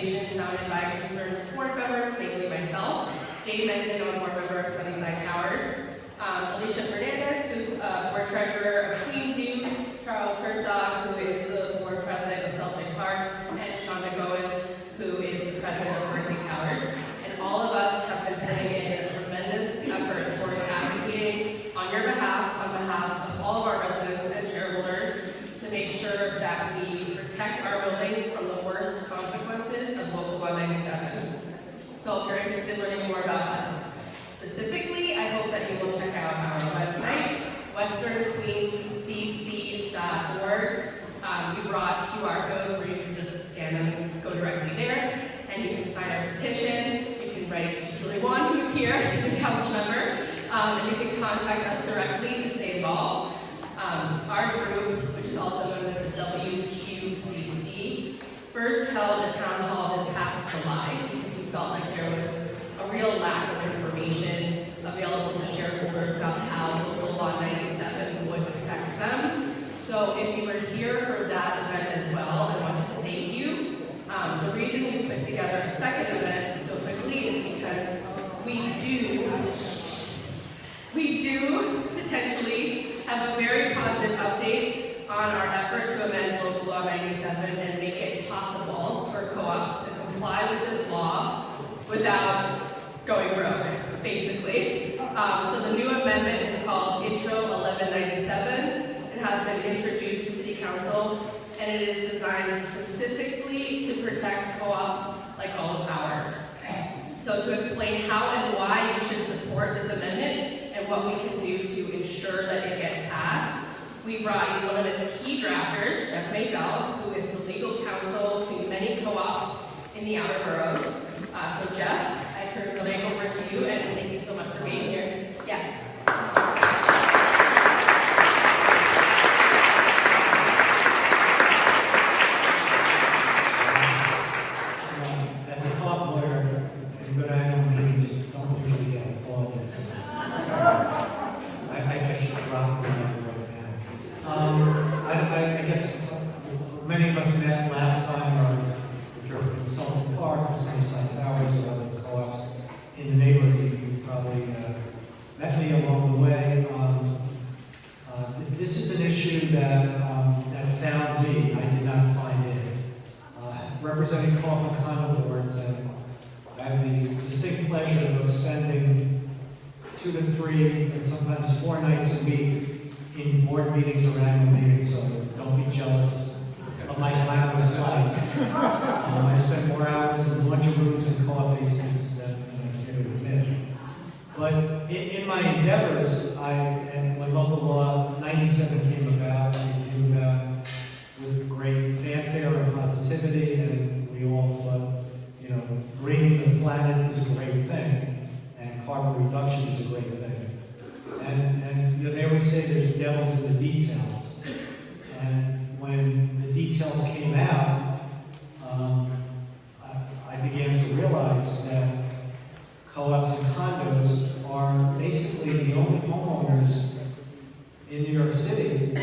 organization founded by concerned board members, mainly myself. Jay mentioned I'm a board member of Sunnyside Towers. Alicia Fernandez, who's board treasurer of Queensview. Charles Herzog, who is the board president of Celtic Park. And Shonda Goen, who is the president of Berkeley Towers. And all of us have been putting in a tremendous effort towards advocating on your behalf, on behalf of all of our residents and shareholders, to make sure that we protect our buildings from the worst consequences of Local 197. So if you're interested in learning more about us specifically, I hope that you will check out our website, westernqueenscc.org. We brought QR codes where you can just scan them and go directly there, and you can sign a petition. You can write to Julie Wan, who's here, she's a council member, and you can contact us directly to stay involved. Our group, which is also known as the WQCC, first held a town hall this past July because we felt like there was a real lack of information available to shareholders about how Local Law 97 would affect them. So if you were here for that event as well, I want to thank you. The reason we put together a second event so quickly is because we do potentially have a very positive update on our effort to amend Local Law 97 and make it possible for co-ops to comply with this law without going broke, basically. So the new amendment is called Intro 1197. It has been introduced to City Council, and it is designed specifically to protect co-ops like all of ours. So to explain how and why you should support this amendment and what we can do to ensure that it gets passed, we brought you one of its key drafters, Jeff Mazel, who is the legal counsel to many co-ops in the outer boroughs. So Jeff, I turn the mic over to you, and thank you so much for being here. Yes. As a co-op lawyer, and good annual meetings don't usually get applauded. I should drop the mic right now. I guess many of us met last time, or if you're in Celtic Park or Sunnyside Towers or other co-ops in the neighborhood, you probably met me along the way. This is an issue that found me. I did not find it. Representing co-op and condo boards, and I have the distinct pleasure of spending 2 to 3 and sometimes 4 nights a week in board meetings or annual meetings, so don't be jealous of my glamorous life. I spend more hours in lunch rooms and co-op basements than I care to admit. But in my endeavors, and when Local Law 97 came about, it came about with great fanfare and positivity, and we all thought, greening the planet is a great thing, and carbon reduction is a great thing. And they always say there's devils in the details. And when the details came out, I began to realize that co-ops and condos are basically the only homeowners in New York City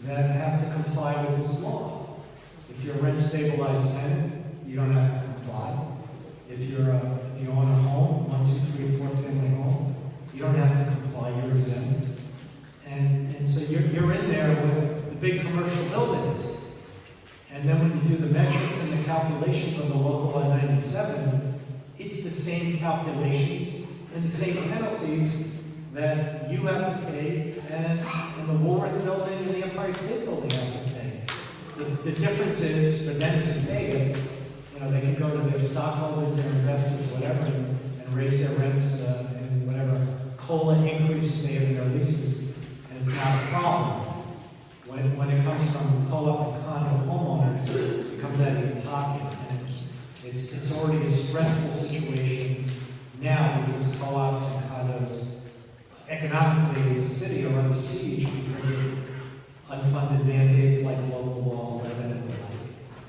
that have to comply with this law. If you're a rent-stabilized tenant, you don't have to comply. If you own a home, 1, 2, 3, 4 family home, you don't have to comply. You're exempt. And so you're in there with the big commercial buildings. And then when you do the metrics and the calculations on the Local Law 97, it's the same calculations and the same penalties that you have to pay, and the Woolworth Building and the Empire State Building have to pay. The difference is for them to pay it, they can go to their stockholders, their investors, whatever, and raise their rents and whatever COLA increases they have in their leases, and it's not a problem. When it comes from co-op and condo homeowners, it comes out of your pocket, and it's already a stressful situation now because co-ops and condos economically in the city are under siege because of unfunded mandates like Local Law 11 and the like.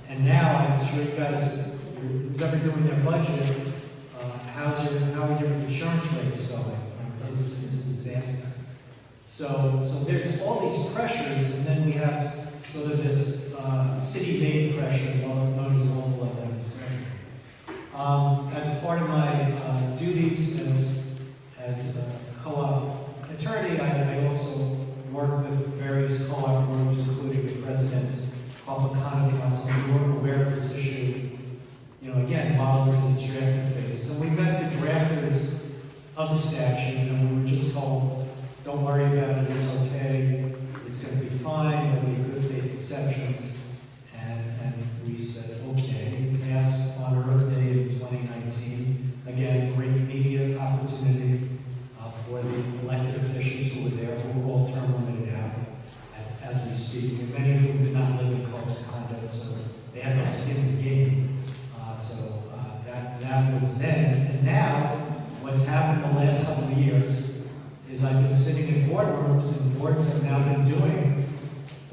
And now, I'm sure you guys, who's ever doing their budget, how are your insurance rates going? It's a disaster. So there's all these pressures, and then we have sort of this city-made pressure known as Local 11. sitting in boardrooms, and boards have now been doing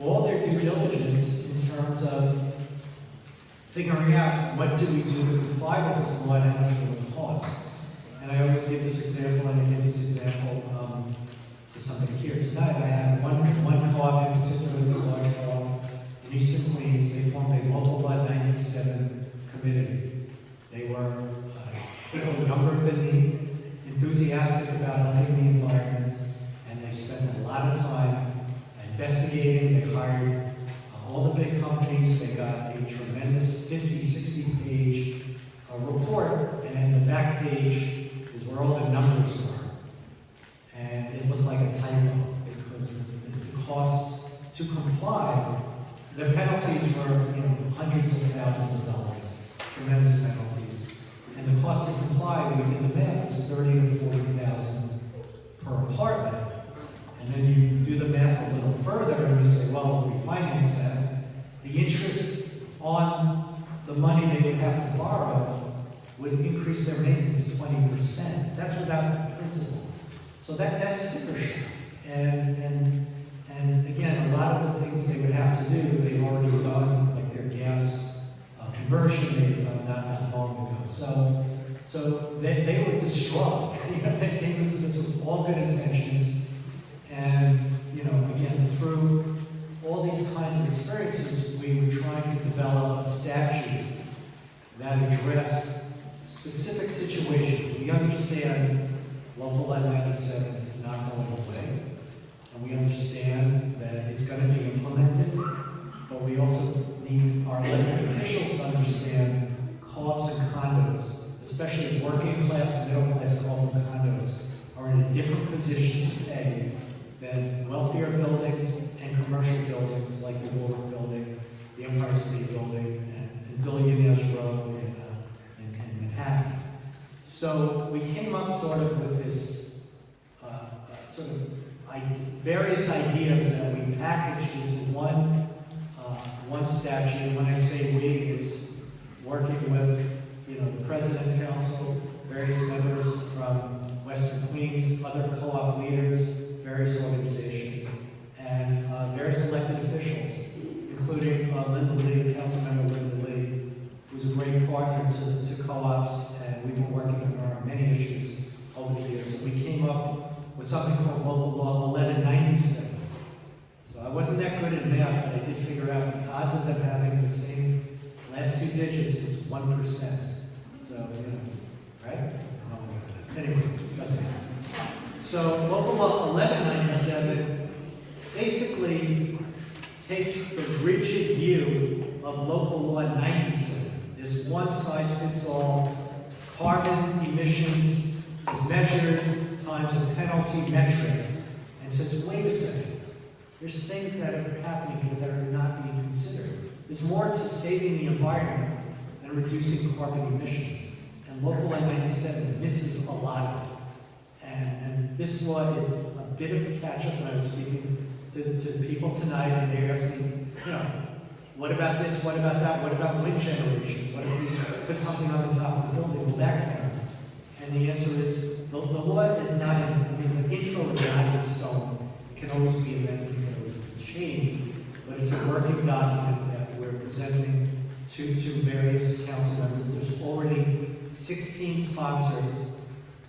all their due diligence in terms of figuring out what do we do to comply with this law and how much will it cost. And I always give this example, and I give this example to somebody here tonight. I have one co-op in particular, it's a large co-op in Eastern Queens. They formed a local law 97 committee. They were people younger than me, enthusiastic about helping the environment, and they spent a lot of time investigating. They hired all the big companies. They got a tremendous 50, 60-page report, and the back page is where all the numbers were. And it looked like a typo because the costs to comply, the penalties were, hundreds of thousands of dollars, tremendous penalties. And the cost to comply, we did the math, was $30,000 to $40,000 per apartment. And then you do the math a little further and you say, well, if we finance that, the interest on the money they would have to borrow would increase their maintenance 20%. That's without the principal. So that's sticker shock. And again, a lot of the things they would have to do, they've already done, like their gas conversion they've done not long ago. So they were distraught. They came into this with all good intentions. And, again, through all these kinds of experiences, we were trying to develop a statute that addressed specific situations. We understand local law 97 is not going away, and we understand that it's going to be implemented, but we also need our elected officials to understand co-ops and condos, especially working class and middle class co-ops and condos, are in a different position to pay than wealthier buildings and commercial buildings like the Woolworth Building, the Empire State Building, and Billionaires Road in Manhattan. So we came up sort of with this various ideas that we packaged into one statute. When I say we, it's working with the President's Council, various members from Western Queens, other co-op leaders, various organizations, and various elected officials, including Linda Lee, Councilmember Linda Lee, who's a great partner to co-ops, and we've been working with her on many issues over the years. And we came up with something called Local Law 1197. So I wasn't that good at math, but I did figure out the odds of them having the same last two digits is 1%. So, right? Anyway, so Local Law 1197 basically takes the rigid view of Local Law 97. This one-size-fits-all carbon emissions is measured times a penalty metric, and says, wait a second, there's things that are happening here that are not being considered. There's more to saving the environment than reducing carbon emissions. And Local Law 97 misses a lot of it. And this law is a bit of a catch-up. When I was speaking to people tonight, and they asked me, what about this, what about that, what about wind generation? What if we put something on the top of the building? Will that count? And the answer is, the law is not, the intro is not in stone. It can always be amended, it can always be changed, but it's a working document that we're presenting to various council members. There's already 16 sponsors.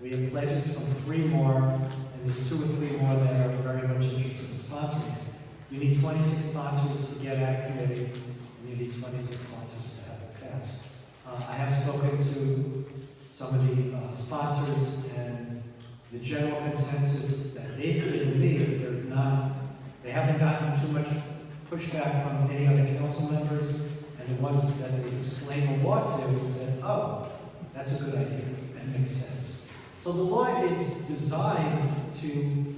We have pledges from 3 more, and there's 2 or 3 more that are very much interested in sponsoring it. You need 26 sponsors to get at a committee, and you need 26 sponsors to have it pass. I have spoken to some of the sponsors, and the general consensus that they've given me is they haven't gotten too much pushback from any other council members, and the ones that they explained the law to said, oh, that's a good idea, that makes sense. So the law is designed to,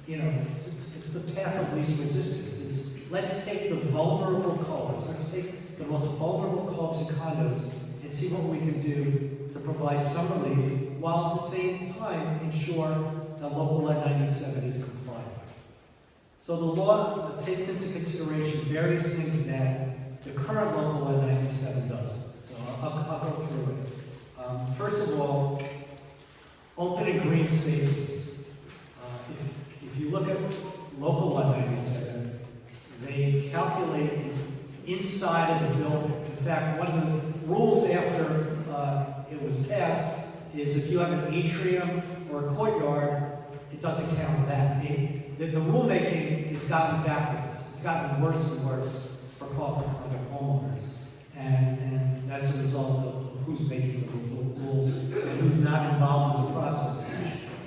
it's the path of least resistance. Let's take the vulnerable co-ops, let's take the most vulnerable co-ops and condos and see what we can do to provide some relief, while at the same time ensure that Local Law 97 is compliant. So the law takes into consideration various things that the current Local Law 97 doesn't. So I'll go through it. First of all, open and green spaces. inside of the building. In fact, one of the rules after it was passed is if you have an atrium or a courtyard, it doesn't count that. The rulemaking has gotten backwards. It's gotten worse and worse for corporate homeowners. And that's a result of who's making the rules and who's not involved in the process.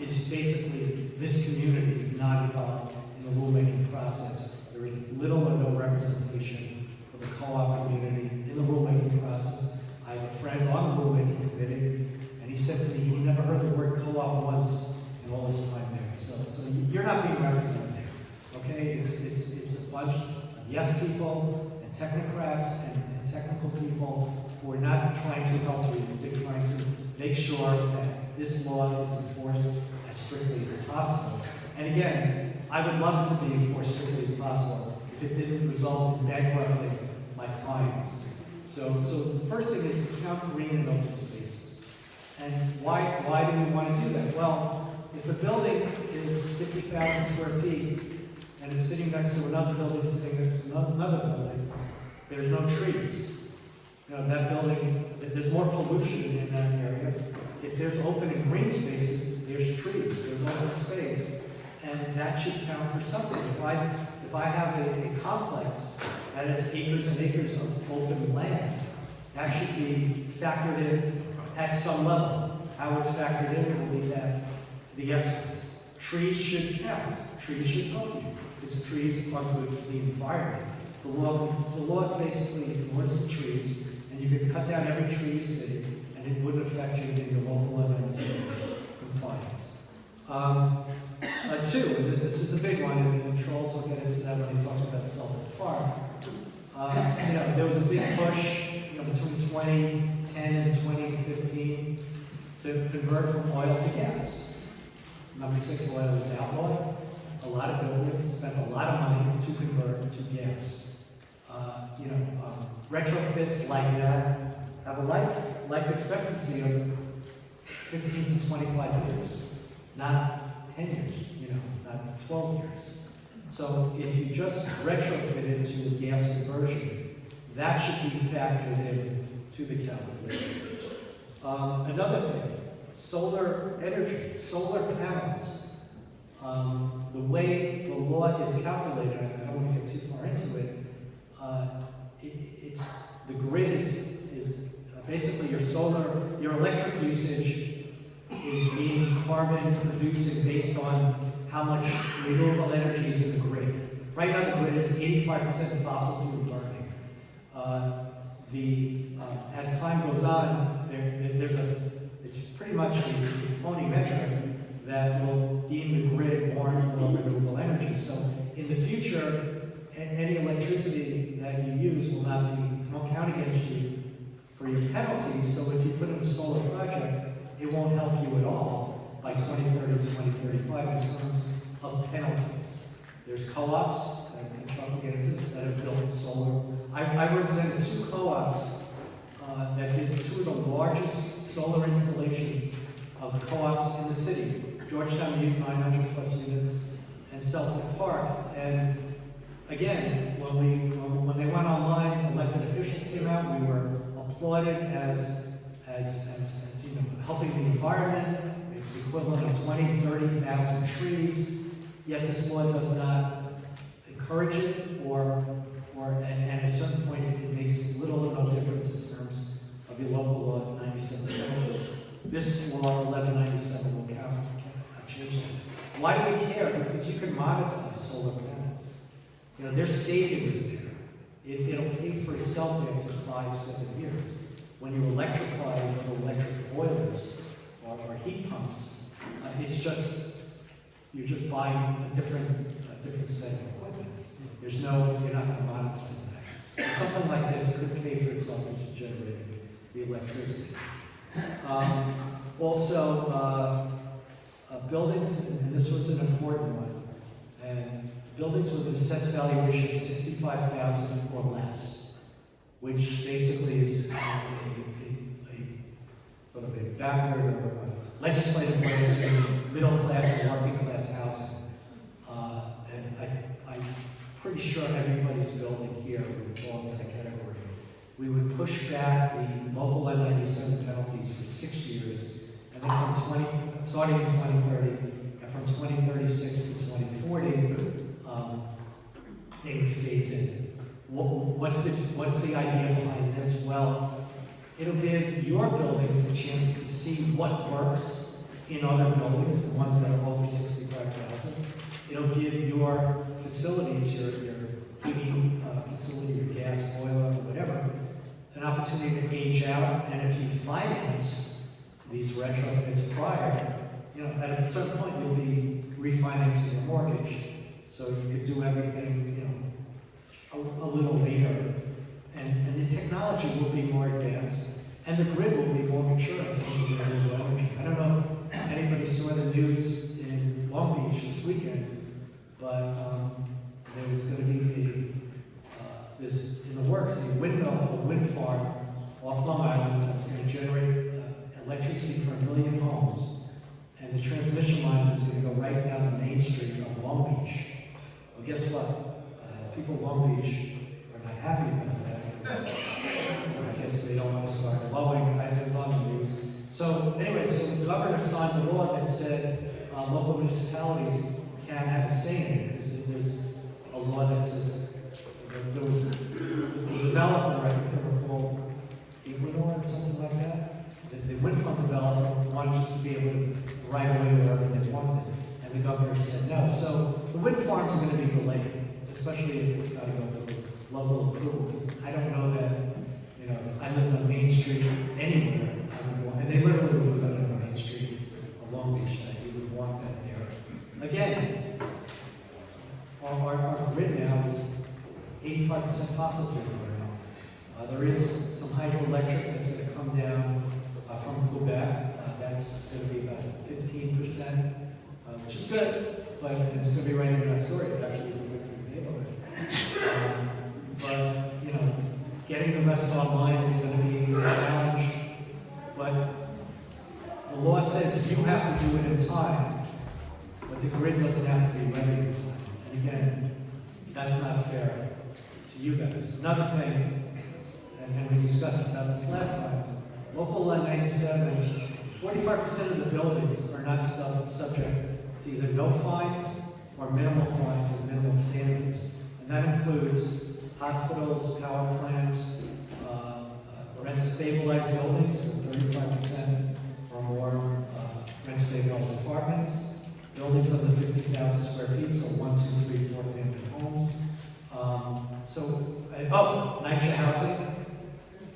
It's basically this community is not involved in the rulemaking process. There is little or no representation of the co-op community in the rulemaking process. I have a friend on the rulemaking committee, and he said to me he never heard the word co-op once in all his time there. So you're not being represented there, okay? It's a bunch of yes people and technocrats and technical people who are not trying to help you. They're trying to make sure that this law is enforced as strictly as possible. And again, I would love it to be enforced strictly as possible if it didn't result in bankrupting my clients. So the first thing is to count green and open spaces. And why do we want to do that? Well, if a building is 50,000 square feet and it's sitting next to another building sitting next to another building, there's no trees. You know, that building, there's more pollution in that area. If there's open and green spaces, there's trees, there's open space, and that should count for something. If I have a complex that has acres and acres of open land, that should be factored in at some level. How it's factored in, we'll leave that to the experts. Trees should count. Trees should help you, because trees are good for the environment. The law is basically ignores the trees, and you can cut down every tree you see, and it wouldn't affect you in your local limits compliance. Two, and this is a big one, and Charles will get into that when he talks about Celtic Park. There was a big push, between 2010 and 2015 to convert from oil to gas. Number 6, oil was outlawed. A lot of buildings spent a lot of money to convert to gas. Retrofits like that have a life expectancy of 15 to 25 years, not 10 years, not 12 years. So if you just retrofit into a gas conversion, that should be factored in to the calculation. Another thing, solar energy, solar panels. The way the law is calculated, I don't want to get too far into it, the grid is basically your electric usage is being carbon producing based on how much renewable energy is in the grid. Right now the grid is 85% fossil fuel burning. As time goes on, it's pretty much a phony metric that will deem the grid more renewable energy. So in the future, any electricity that you use won't count against you for your penalties. So if you put in a solar project, it won't help you at all by 2030, 2035 in terms of penalties. There's co-ops, and Chuck will get into this, that have built solar. I represented 2 co-ops that did 2 of the largest solar installations of co-ops in the city. Georgetown used 900 plus units, and Celtic Park. And again, when they went online, elected officials came out. We were applauded as helping the environment. It's the equivalent of 20, 30,000 trees. Yet this law does not encourage it, and at a certain point, it makes little or no difference in terms of your local law 97 penalties. This law 1197 will change that. Why do we care? Because you can monetize solar panels. There's savings there. It'll pay for itself after 5-7 years. When you electrify with electric boilers or heat pumps, you're just buying a different set of equipment. You're not going to monetize that. So something like this could pay for itself as you generate the electricity. Buildings, and this was an important one, and buildings with an assessed valuation of $65,000 or less, which basically is a sort of a backward or a legislative way of saying middle class and working class housing. And I'm pretty sure everybody's building here would fall into that category. We would push back the local law 97 penalties for 6 years, and then starting in 2030, and from 2036 to 2040, they would phase in. What's the idea behind this? Well, it'll give your buildings the chance to see what works in other buildings, the ones that are over 65,000. It'll give your facilities, your heating facility, your gas boiler, whatever, an opportunity to age out. And if you finance these retrofits prior, at a certain point you'll be refinancing your mortgage, so you could do everything, a little later. And the technology will be more advanced, and the grid will be more mature in terms of renewable energy. I don't know if anybody saw the news in Long Beach this weekend, but there was going to be this in the works, a wind farm off Long Island that was going to generate electricity for 1 million homes, and the transmission line was going to go right down the main street of Long Beach. Well, guess what? People in Long Beach are not happy about that, because I guess they don't want to start blowing. It was on the news. So anyway, so the governor signed a law that said local municipalities can have a say in it, because there's a law that says there was the developer, I think they were called Equinor or something like that. The wind farm developer wanted just to be able to right away wherever they wanted, and the governor said no. So the wind farms are going to be delayed, especially if it's got to go through local approval, because I don't know that, if I lived on Main Street anywhere, I would want, and they literally would go down Main Street of Long Beach, that you would want that there. Again, our grid now is 85% fossil fuel right now. There is some hydroelectric that's going to come down from Quebec. That's going to be about 15%, which is good, but it's going to be right in that story. It actually be good for the neighborhood. But getting the rest online is going to be a challenge. But the law says you have to do it in time, but the grid doesn't have to be ready in time. And again, that's not fair to you guys. Another thing, and we discussed about this last time, local law 97, 45% of the buildings are not subject to either no fines or minimal fines and minimal standards. And that includes hospitals, power plants, rent-stabilized buildings, 35% or more rent-stabilized apartments, buildings under 50,000 square feet, so 1, 2, 3, 4 family homes. NYCHA housing,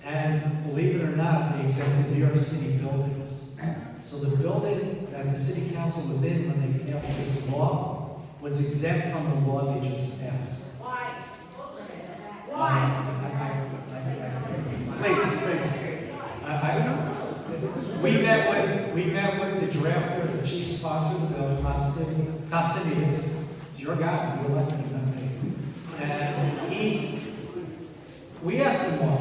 and believe it or not, they exempted New York City buildings. So the building that the city council was in when they passed this law was exempt from the law they just passed. Why? Please. I don't know. We met with the drafter, the chief sponsor of the bill, Costinius. It's your guy, you elected him, not me. And we asked him why.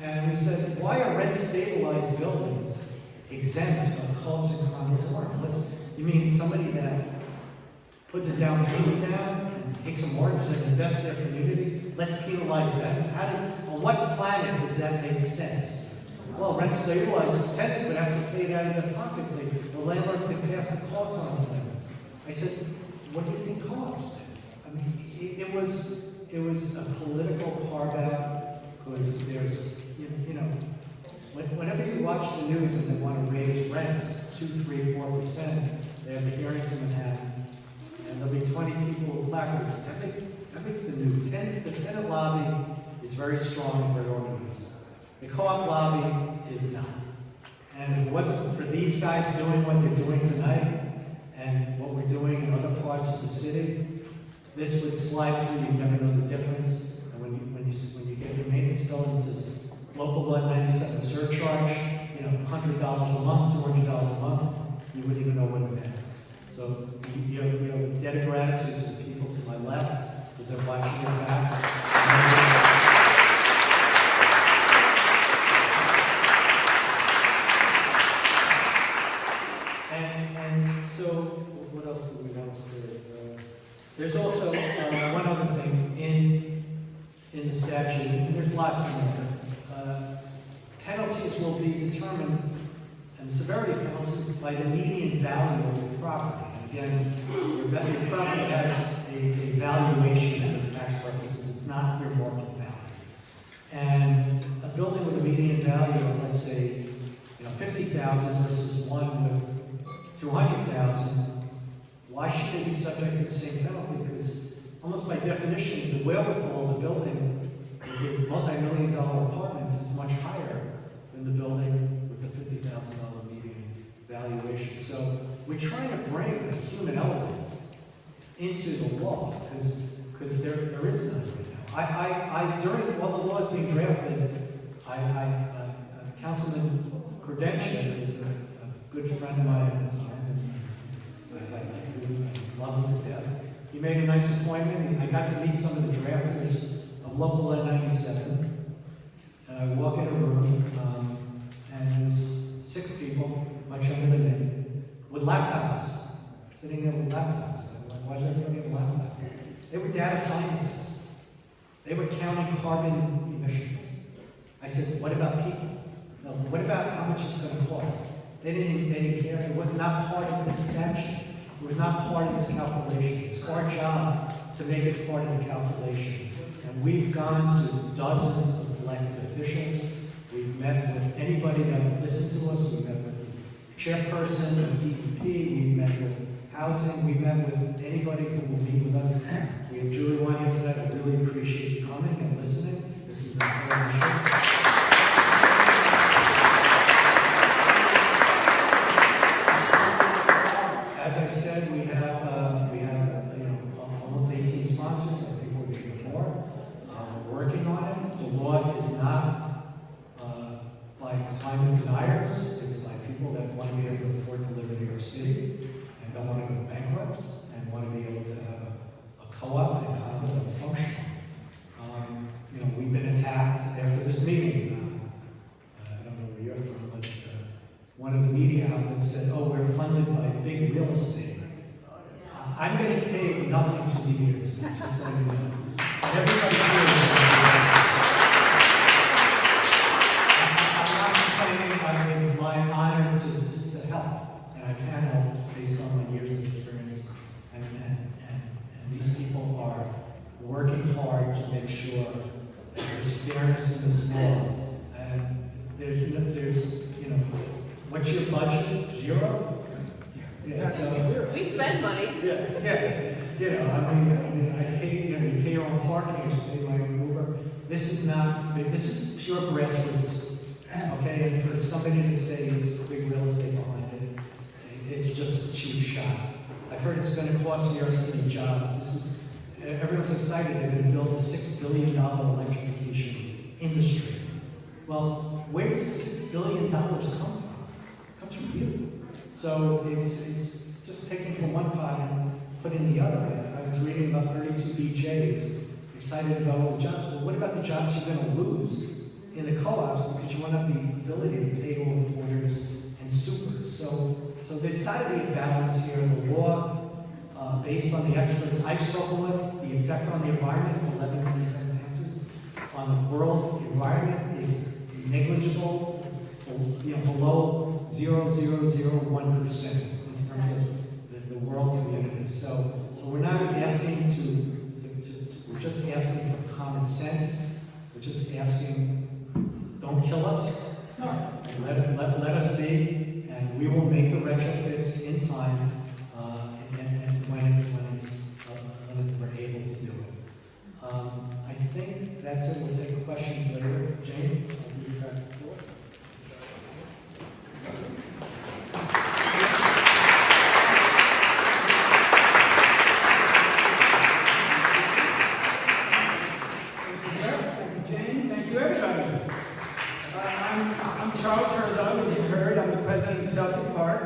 And we said, why are rent-stabilized buildings exempt of clubs and condos aren't? You mean somebody that puts a down payment down and takes a mortgage and invests in their community? Let's penalize them. On what planet does that make sense? Well, rent-stabilized tenants would have to pay it out of their pockets. The landlords can pass the costs on to them. I said, what do you think co-ops do? I mean, it was a political carve-out, because there's, whenever you watch the news and they want to raise rents 2, 3, 4%, they have the hearings in Manhattan, and there'll be 20 people with placards. That makes the news. The tenant lobby is very strong and very organized. The co-op lobby is not. And if it wasn't for these guys doing what they're doing tonight, and what we're doing in other parts of the city, this would slide through. You never know the difference. And when you get your maintenance bill, it says local law 97 surcharge, $100 a month, $200 a month, you wouldn't even know what it meant. So you have a debt of gratitude to the people to my left, because they're watching your backs. And so, what else do we want to say? There's also one other thing. In penalties will be determined, and the severity of penalties, by the median value of your property. And again, your property has a valuation for tax purposes. It's not your market value. And a building with a median value of, let's say, $50,000 versus one with $200,000, why should they be subject to the same penalty? Because almost by definition, the wherewithal of the building with the multi-million-dollar apartments is much higher than the building with the $50,000 median valuation. So we're trying to bring a human element into the law because there is none right now. During while the law is being drafted, Councilman Credential, who's a good friend of mine at the time, and I love him to death. He made a nice appointment. I got to meet some of the drafters of Local Law 97. And I walk in a room, and there's 6 people, much younger than me, with laptops, sitting there with laptops. I'm like, why does everybody have a laptop? They were data scientists. They were counting carbon emissions. I said, what about people? No, what about how much it's going to cost? They didn't care. It was not part of this statute. It was not part of this calculation. It's our job to make it part of the calculation. And we've gone to dozens of elected officials. We've met with anybody that would listen to us. We've met with the chairperson of DEP. We've met with housing. We've met with anybody who will meet with us. We have Julie Wine here tonight. I really appreciate you coming and listening. This is an important issue. As I said, we have almost 18 sponsors. I think we're going to get more. We're working on it. The law is not by climate deniers. It's by people that want to be able to afford to live in New York City and don't want to go bankrupt and want to be able to have a co-op and condo that's functional. We've been attacked after this meeting. I don't know where you're from, but one of the media outlets said, "Oh, we're funded by big real estate." I'm getting paid nothing to be here tonight, just so you know. Everybody here is I'm not complaining. It's my honor to help, and I can help based on my years of experience. And these people are working hard to make sure that there's fairness in this law. And there's what's your budget? 0? Yeah, so, We spend money. Yeah. I pay, you pay your own parking, I just pay my own Uber. This is pure grassroots. Okay, and for somebody to say it's big real estate behind it, it's just a cheap shot. I've heard it's going to cost New York City jobs. Everyone's excited they're going to build a $6 billion electrification industry. Well, where does the $6 billion come from? It comes from you. So it's just taken from one pot and put in the other. I was reading about 32 BJs, excited about all the jobs. Well, what about the jobs you're going to lose in the co-ops because you won't have the ability to pay all the porters and supers? So there's got to be a balance here. The law, based on the experts I've spoken with, the effect on the environment if 1197 passes on the world environment is negligible, below 0.0001% in terms of the world community. So we're not asking we're just asking for common sense. We're just asking, don't kill us. Let us be, and we will make the retrofits in time, and when we're able to do it. I think that's it. We'll take questions later. Jane, I'll give you back the floor. Thank you, Jane. Thank you, everybody. I'm Charles Herzog, as you heard. I'm the president of Celtic Park,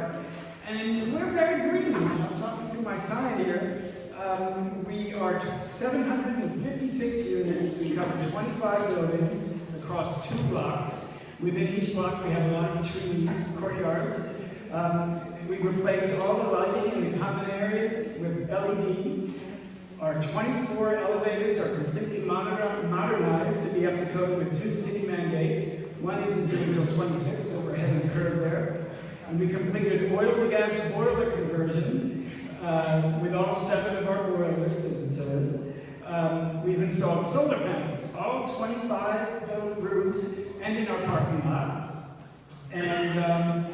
and we're very green. I'm talking to my side here. We are 756 units. We cover 25 buildings across 2 blocks. Within each block, we have a lot of trees, courtyards. We replace all the lighting in the common areas with LED. Our 24 elevators are completely modernized to be up to code with 2 city mandates. One isn't due until 26, so we're ahead of the curve there. And we completed oil to gas boiler conversion with all 7 of our boilers, as it says. We've installed solar panels, all 25 built roofs, and in our parking lot. And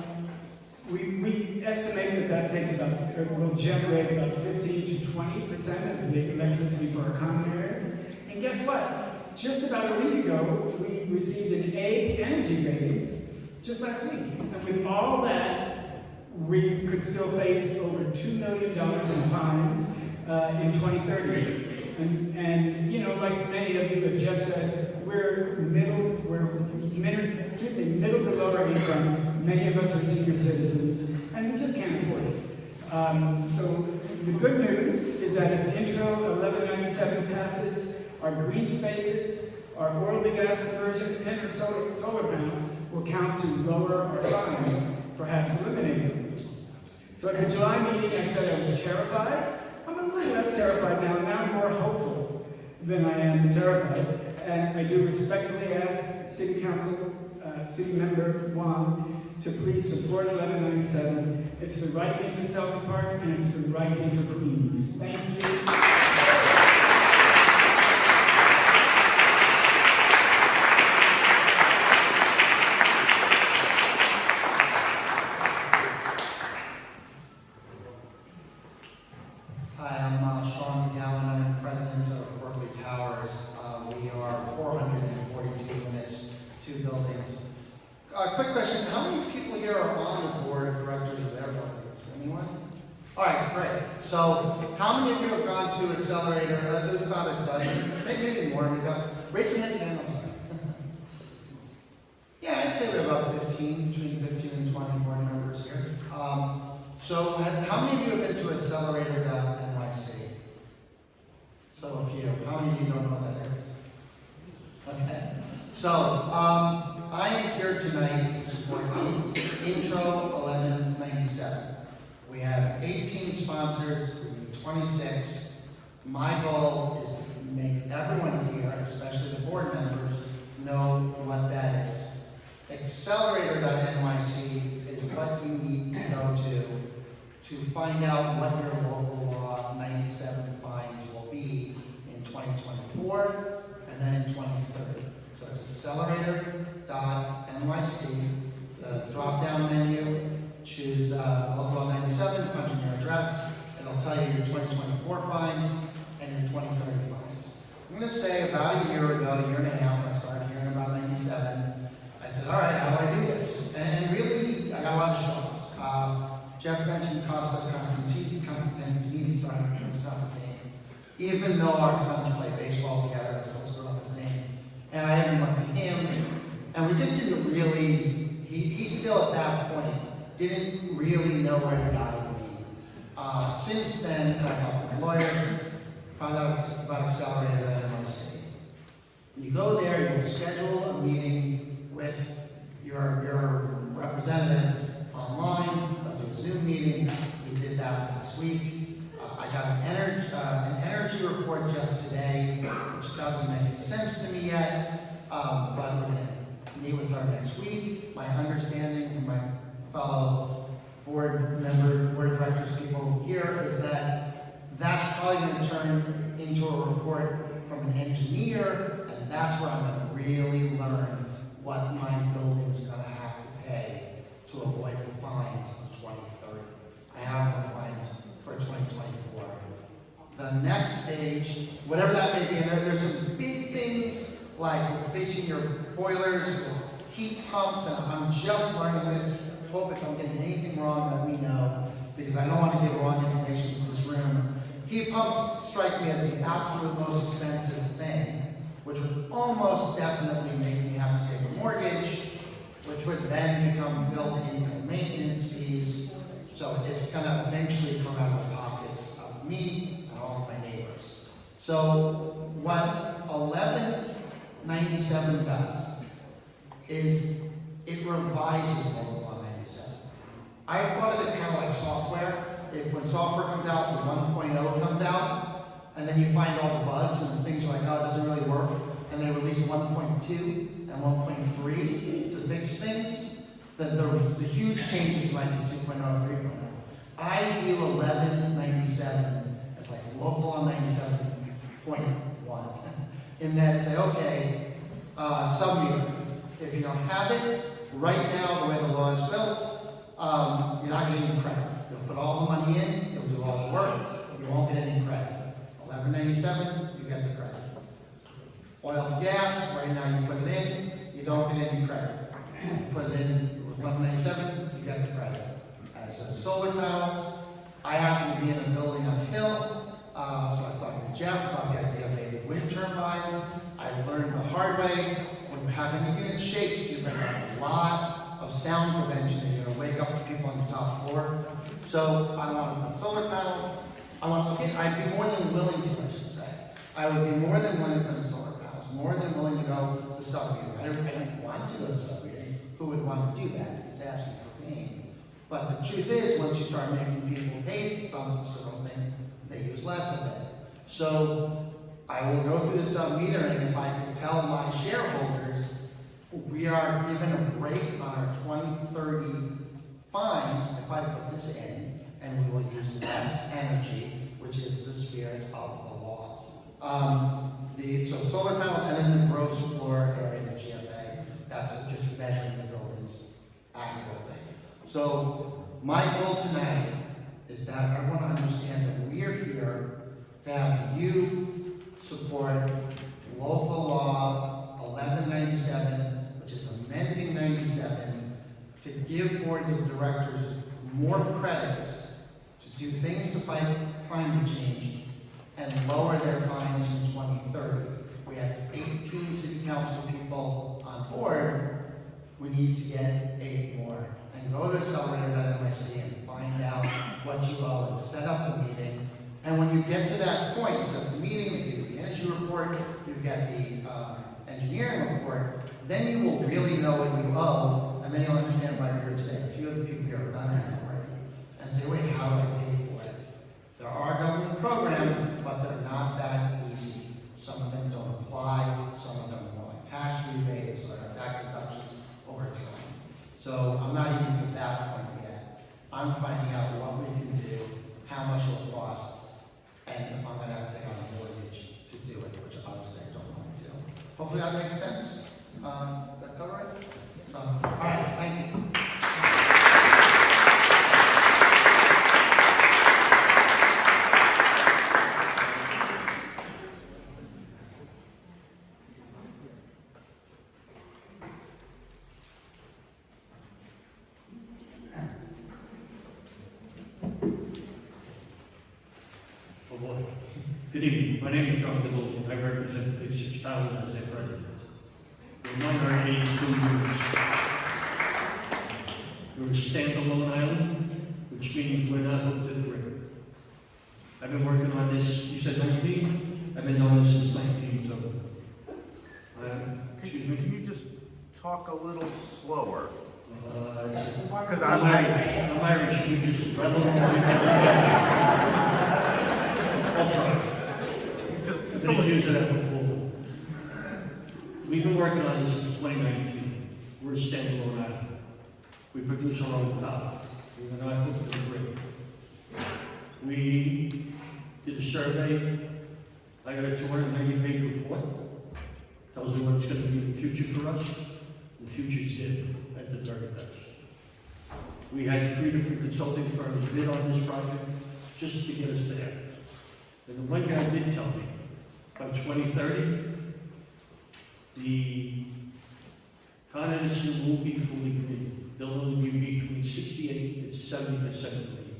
we estimate that takes will generate about 15 to 20% of the electricity for our common areas. And guess what? Just about a week ago, we received an A energy rating, just last week. And with all that, we could still face over $2 million in fines in 2030. And you know, like many of you, as Jeff said, we're middle to lower income. Many of us are senior citizens, and we just can't afford it. So the good news is that if Intro 1197 passes, our green spaces, our oil to gas conversion, and our solar panels will count to lower our fines, perhaps eliminate them. So at the July meeting, I said I was terrified. I'm a little less terrified now. Now I'm more hopeful than I am terrified. And I do respectfully ask City Council, City Member Wong, to please support 1197. It's the right thing for Celtic Park, and it's the right thing for Queens. Thank you. Quick question, how many people here are on the board of directors of their buildings? Anyone? All right, great. So, how many of you have gone to Accelerator? There's about a dozen, maybe more. Raise your hands again, I'm sorry. Yeah, I'd say we're about 15, between 15 and 20 board members here. So, how many of you have been to Accelerator.nyc? So, a few. How many of you don't know what that is? Okay. So, I am here tonight to support Intro 1197. We have 18 sponsors, we need 26. My goal is to make everyone here, especially the board members, know what that is. Accelerator.nyc is what you need to go to find out what your local law 97 fines will be in 2024 and then in 2030. So it's accelerator.nyc, the drop-down menu, choose local law 97, punch in your address. It'll tell you your 2024 fines and your 2030 fines. I'm going to say about a year ago, a year and a half, when I started hearing about 97, I said, all right, how do I do this? And really, I got a lot of shots. Jeff mentioned Costa Constantini, sorry, I mispronounced his name. Even though our sons play baseball together, I still screw up his name. And I even went to him, and we just didn't really, he still at that point didn't really know where to guide me. Since then, I talked to my lawyers, found out about Accelerator at NYC. You go there, you schedule a meeting with your representative online, they'll do a Zoom meeting. We did that last week. I got an energy report just today, which doesn't make any sense to me yet, but we're going to meet with her next week. My understanding from my fellow board directors, people here, is that that's probably going to turn into a report from an engineer, and that's where I'm going to really learn what my building is going to have to pay to avoid the fines of 2030. I have no fines for 2024. The next stage, whatever that may be, and there's some big things like replacing your boilers or heat pumps, and I'm just learning this. Hope if I'm getting anything wrong, let me know, because I don't want to give wrong information to this room. Heat pumps strike me as the absolute most expensive thing, which would almost definitely make me have to take a mortgage, which would then become built into the maintenance fees. So it's going to eventually come out of the pockets of me and all of my neighbors. So what 1197 does is it revises local law 97. I thought of it kind of like software. If when software comes out, the 1.0 comes out, and then you find all the bugs and things are like, oh, it doesn't really work, and they release 1.2, and and 1.3 to fix things, the huge changes might be 2.0 or 3.0. I view 1197 as like local on 97.1. In that, say, okay, sub-meter. If you don't have it, right now, the way the law is built, you're not getting any credit. You'll put all the money in, you'll do all the work, you won't get any credit. 1197, you get the credit. Oil to gas, right now you put it in, you don't get any credit. You put it in with 1197, you get the credit. As solar panels, I happen to be in a building on a hill, so I was talking to Jeff about the idea of maybe wind turbines. I learned the hard way, when you have anything that shakes, you bring up a lot of sound prevention, and you're going to wake up the people on the top floor. So I want to put solar panels. I'd be more than willing to, I should say. I would be more than willing to put in solar panels, more than willing to go to sub-meter. I don't want to go to sub-meter. Who would want to do that? It's asking for pain. But the truth is, once you start making people pay for something, they use less of it. So I will go through the sub-meter, and if I can tell my shareholders, we are given a break on our 2030 fines if I put this in, and we will use less energy, which is the spirit of the law. So solar panels, and then the gross floor area, the GFA, that's just measuring the buildings accurately. So my goal tonight is that everyone understands that we are here to have you support local law 1197, which is amending 97, to give board of directors more credits to do things to fight climate change and lower their fines in 2030. We have 18 city council people on board. We need to get 8 more. And go to accelerator.nyc and find out what you owe and set up a meeting. And when you get to that point, you set up the meeting, you get the energy report, you get the engineering report, then you will really know what you owe, and then you'll understand why we're here today. A few of the people here have done that already. And say, wait, how do I pay for it? There are government programs, but they're not that easy. Some of them don't apply, some of them are more like tax rebates or tax deductions over time. So I'm not even to that point yet. I'm finding out what we can do, how much it will cost, and if I'm going to have to take on a mortgage to do it, which obviously I don't want to do. Hopefully that makes sense. Does that cover it? All right, thank you. Good evening. My name is John DeGold. I represent Big 6000 as their president. We're 182 units. We're a standalone island, which means we're not hooked to the grid. I've been working on this, you said 19? I've been on this since 19, so. Excuse me? Can you just talk a little slower? Because I'm Irish. I'm Irish. You just rattle on. I'll try. Just I've used that before. We've been working on this since 2019. We're a standalone island. We produce our own power. We're not hooked to the grid. We did a survey. I got a 290-page report. Tells you what it's going to be in the future for us. The future's dim at the very best. We had 3 different consulting firms bid on this project just to get us there. And the one guy did tell me, by 2030, the Con Edison will be fully green. They'll only be between 68 and 70% green.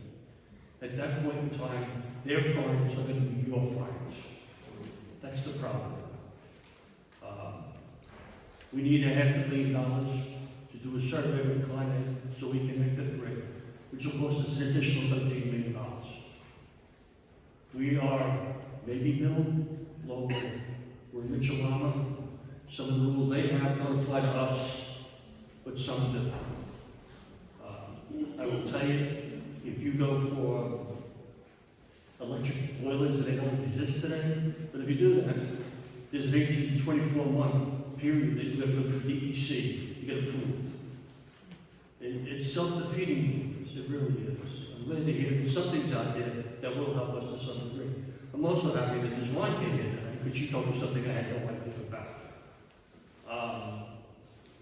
At that point in time, their fines are going to be your fines. That's the problem. We need $500,000 to do a survey with Con Ed so we can make the grid, which will cost us an additional $13 million. We are maybe middle, local. We're in Mitchell-Lama. Some of the rules they have don't apply to us, but some do. I will tell you, if you go for electric boilers, they don't exist today, but if you do that, there's an 18 to 24 month period that you have to go through DEC to get approved. And it's self-defeating, it really is. I'm glad to hear there's some things out there that will help us to some degree. I'm also happy that Ms. Wine came here tonight, because she told me something I had no idea about.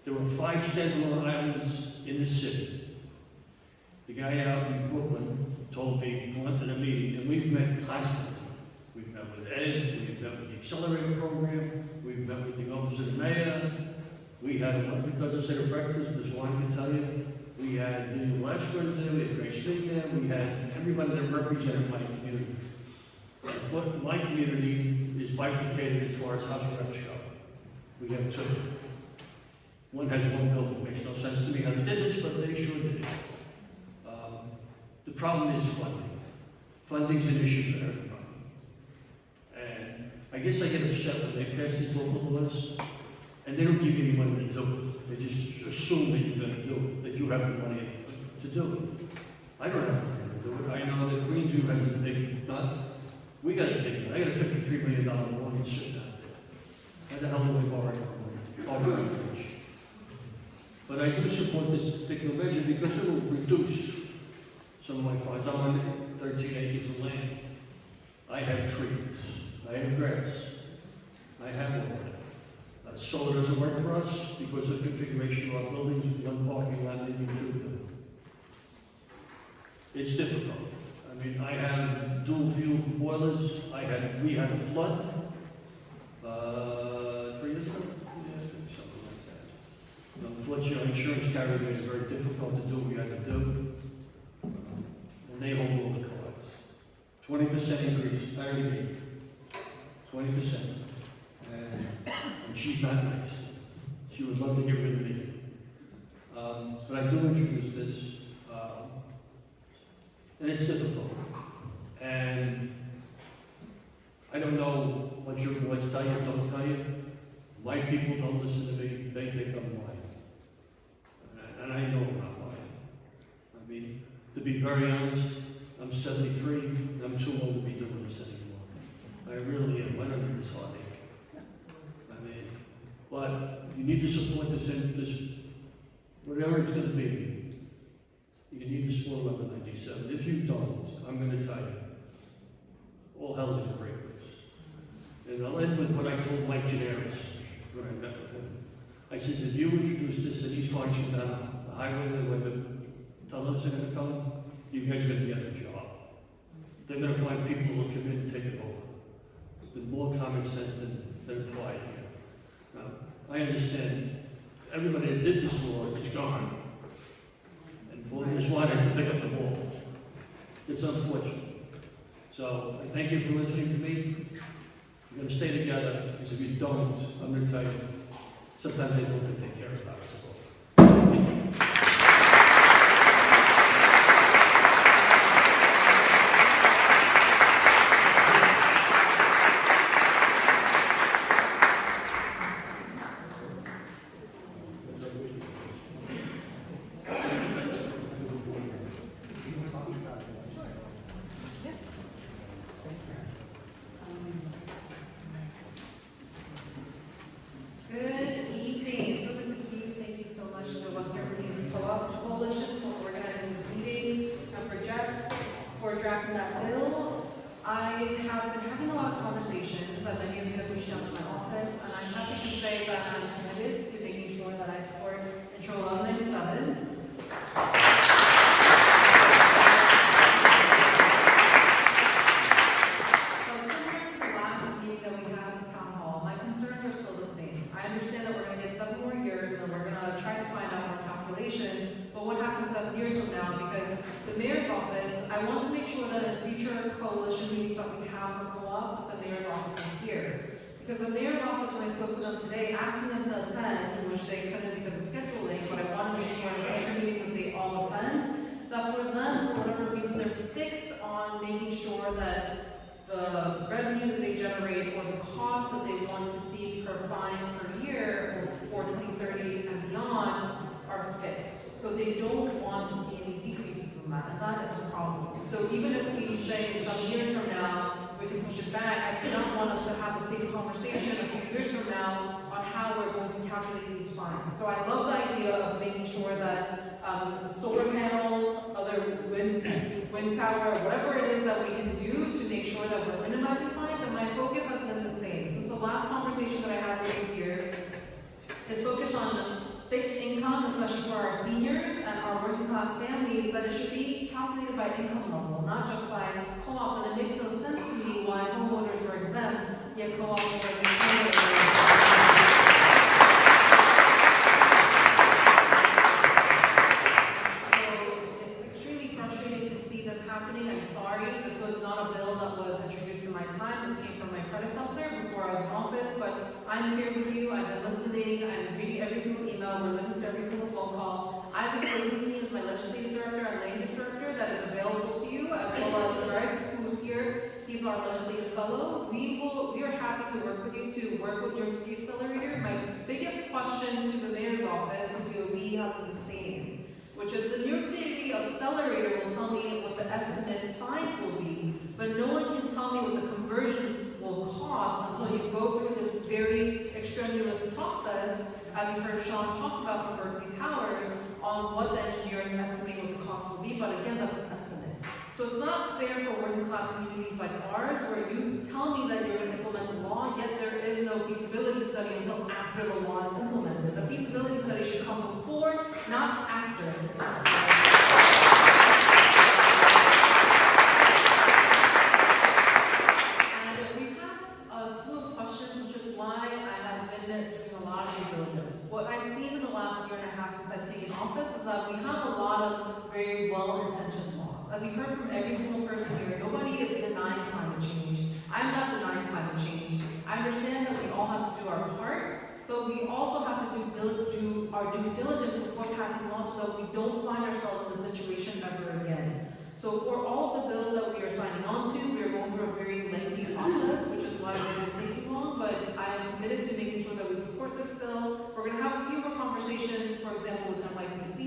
There were 5 standalone islands in the city. The guy out in Brooklyn told me, we went to a meeting, and we've met constantly. We've met with Ed, we've met with the Accelerator Program, we've met with the Office of the Mayor, we had a legislative breakfast, Ms. Wine can tell you. We had Neil Lashburn there, we had Grace Smith there, we had everybody that represented my community. My community is bifurcated as far as house reps go. We have 2. One has 1 building. Makes no sense to me how they did this, but they sure did it. The problem is funding. Funding's an issue for everybody. And I guess I get upset when they pass these local laws, and they don't give you any money to do it. They just assume that you're going to do it, that you have the money to do it. I don't have the money to do it. I know that Queensview has a big nut. We got a big one. I got a $53 million mortgage sitting out there. How the hell do I borrow that money? All good for us. But I do support this particular measure because it will reduce some of my funds. I'm on 13 acres of land. I have trees. I have grass. I have water. Solar doesn't work for us because of the configuration of our buildings, 1 parking lot, maybe 2 buildings. It's difficult. I mean, I have dual fuel for boilers. We had a flood 3 years ago. Yeah, something like that. Unfortunately, our insurance carrier made it very difficult to do what we had to do. And they hold all the costs. 20% increase, I already paid. 20%. And she's not nice. She would love to get rid of me. But I do introduce this. And it's difficult. And I don't know what your boys tell you or don't tell you. My people don't listen to me. They think I'm lying. And I know I'm not lying. I mean, to be very honest, I'm 73. And I'm too old to be doing this anymore. I really am. I don't need this heartache. I mean, but you need to support this, whatever it's going to be. You need to support 1197. If you don't, I'm going to tell you, all hell is going to break loose. And I'll end with what I told Mike Generis when I met with him. I said, if you introduce this and he's marching down the highway where the tunnels are going to come, you guys are going to get the job. They're going to find people who will come in and take it over with more common sense than applied here. Now, I understand everybody that did this law is gone. Well, this one has to pick up the ball. It's unfortunate. So I thank you for listening to me. We're going to stay together, because if you don't, I'm going to tell you, sometimes they don't take care of us. Thank you. Because the mayor's office, when I spoke to them today, asking them to attend, which they couldn't because of scheduling, but I want to make sure in future meetings that they all attend, that for them, for whatever reason, they're fixed on making sure that the revenue that they generate or the cost that they want to see per fine per year for 2030 and beyond are fixed. So they don't want to see any decreases in that, and that is a problem. So even if we say in some years from now, we can push it back, I do not want us to have the same conversation a few years from now on how how we're going to calculate these fines. So I love the idea of making sure that solar panels, other wind power, whatever it is that we can do to make sure that we're minimizing fines, and my focus has been the same. Since the last conversation that I had with you here is focused on fixed income, especially for our seniors and our working class families, that it should be calculated by income level, not just by co-ops. And it makes no sense to me why homeowners were exempt, yet co-ops were happening. I'm sorry, this was not a bill that was introduced in my time. This came from my predecessor before I was in office, but I'm here with you. I've been listening. I'm reading every single email. We're listening to every single phone call. Isaac Blazenstein is my legislative director and land use director that is available to you, as well as Greg, who's here. He's our legislative fellow. We are happy to work with you to work with your state accelerator. My biggest question to the mayor's office, to DOB, has been the same, which is the New York City Accelerator will tell me what the estimate fines will be, but no one can tell me what the conversion will cost until you go through this very extraneous process, as you heard Sean talk about from Berkeley Towers, on what the engineers estimate what the cost will be, but again, that's an estimate. So it's not fair for working class communities like ours, where you tell me that you're going to implement the law, yet there is no feasibility study until after the law is implemented. The feasibility study should come before, not after. And we've had a slew of questions, which is why I have been doing a lot of due diligence. What I've seen in the last year and a half since I've taken office is that we have a lot of very well-intentioned laws. As you heard from every single person here, nobody is denying climate change. I'm not denying climate change. I understand that we all have to do our part, but we also have to do our due diligence before passing laws so that we don't find ourselves in this situation ever again. So for all of the bills that we are signing on to, we are going through a very lengthy process, which is why we're not taking long, but I am committed to making sure that we support this bill. We're going to have a few more conversations, for example, with NYCC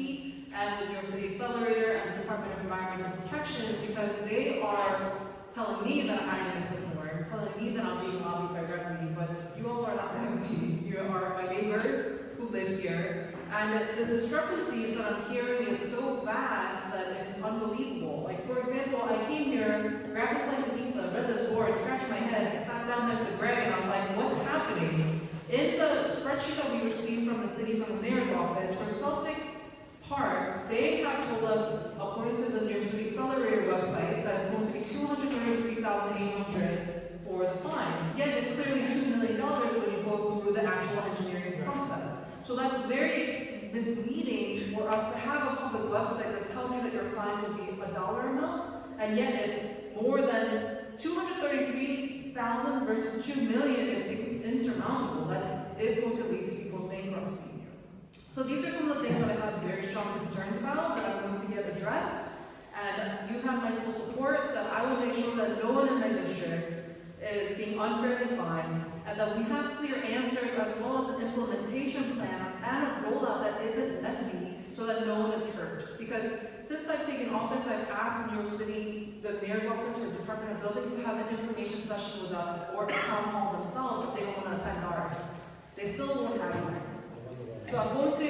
and the New York City Accelerator and the Department of Environmental Protection, because they are telling me that I am misinformed, telling me that I'm being lobbied by Red, but you all are not empty. You are my neighbors who live here. And the discrepancies that I'm hearing is so vast that it's unbelievable. Like, for example, I came here, grabbed a slice of pizza, read this board, scratched my head, I sat down next to Greg, and I was like, what's happening? In the spreadsheet that we received from the city, from the mayor's office, for Celtic Park, they have told us, according to the New York City Accelerator website, that it's going to be $233,800 for the fine. Yet it's clearly $2 million when you go through the actual engineering process. So that's very misleading for us to have a public website that tells you that your fines will be a dollar amount, and yet it's more than $233,000 versus $2 million is insurmountable. That is going to lead to people's bankruptcy. So these are some of the things that I have very strong concerns about that I'm going to get addressed, and you have my full support that I will make sure that no one in my district is being unfairly fined, and that we have clear answers as well as an implementation plan and a rollout that isn't messy so that no one is hurt. Because since I've taken office, I've asked New York City, the mayor's office or Department of Buildings to have an information session with us or a town hall themselves if they don't want to attend ours. They still won't have one. So I'm going to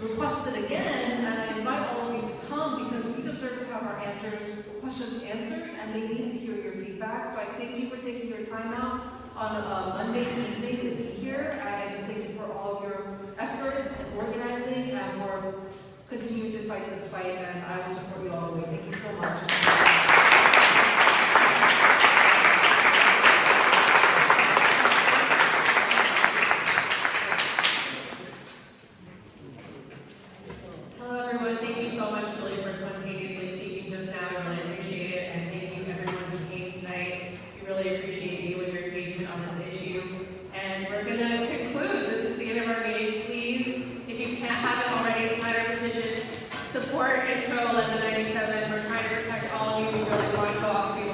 request it again, and I invite all of you to come because we deserve to have our questions answered, and they need to hear your feedback. So I thank you for taking your time out on a Monday evening to be here, and I just thank you for all of your efforts and organizing and for continuing to fight this fight, and I will support you all the way. Thank you so much. Support intro 1197. We're trying to protect all of you who really want co-ops.